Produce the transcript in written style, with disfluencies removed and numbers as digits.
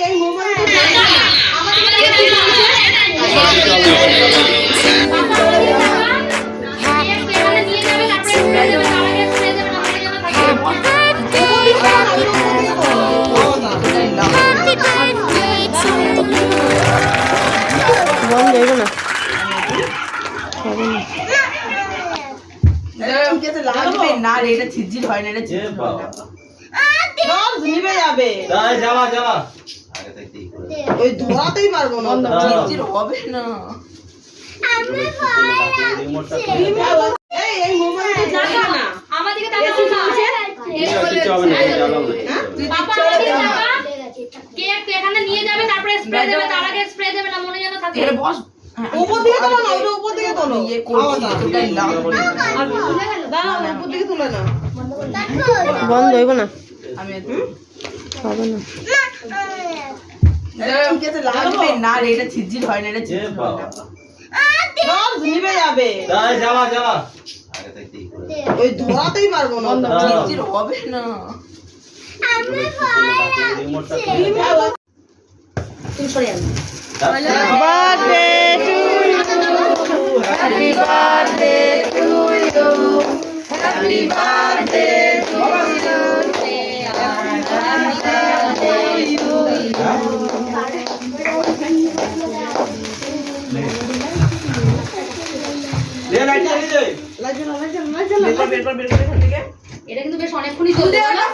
এই মোবাইলটা লাগবে না রে, এটা ঝিরঝির হয় না, এটা ঝিরঝির হয় না। নিভে যাবে, ওই ধরাতেই পারবো না, ঝিরঝির হবে না। এই মোবাইলটা জানা না, আমাদেরকে টাকা দিতে আছে কিছু হবে না, জ্বালাও না। বাবা কেক এখানে নিয়ে যাবে, তারপরে স্প্রে দেবে, তার আগে স্প্রে দেবে না, মনে যেন থাকে। এর বস উপর দিকে তোলো না, ওটা উপর দিকে তোলো, ইয়ে করছি এতটাই লাগবে দাও, উপর দিকে তুলে না, বন্ধ হইব না, আমি হবে না। লাগবে না রে, এটা ঝিরঝির হয় না, এটা ঝিরঝির হয় না। নিভে যাবে, ওই ধরাতেই পারবো না, ঝিরঝির হবে না। তুমি সরে যাবে। Birthday to you, happy birthday to you, happy birthday to you, happy birthday to এটা কিন্তু বেশ অনেকক্ষণই চলবে না?